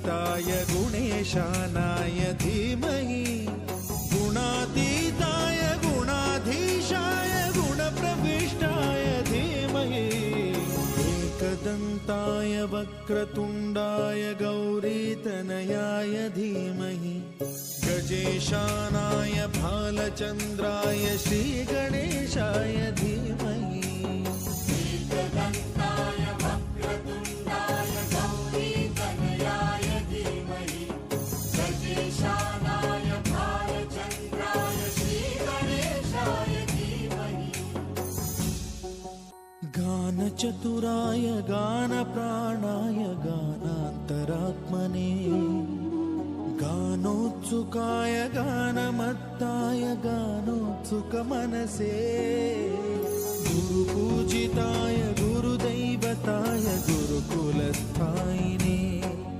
गुणातीताय गुणेशानाय धीमहि गुणातीताय गुणाधीशाय गुणप्रविष्टाय धीमहि एकदन्ताय वक्रतुण्डाय गौरीतनयाय धीमहि गजेशानाय भालचन्द्राय श्रीगणेशाय धीमहि एकदन्ताय वक्रतुण्डाय गौरीतनयाय धीमहि गजेशानाय भालचन्द्राय श्रीगणेशाय धीमहि गानचतुराय गानप्राणाय गानान्तरात्मने गानोत्सुकाय गानमत्ताय गानोत्सुकमनसे गुरुपूजिताय गुरुदैवताय गुरुकुलस्थायिने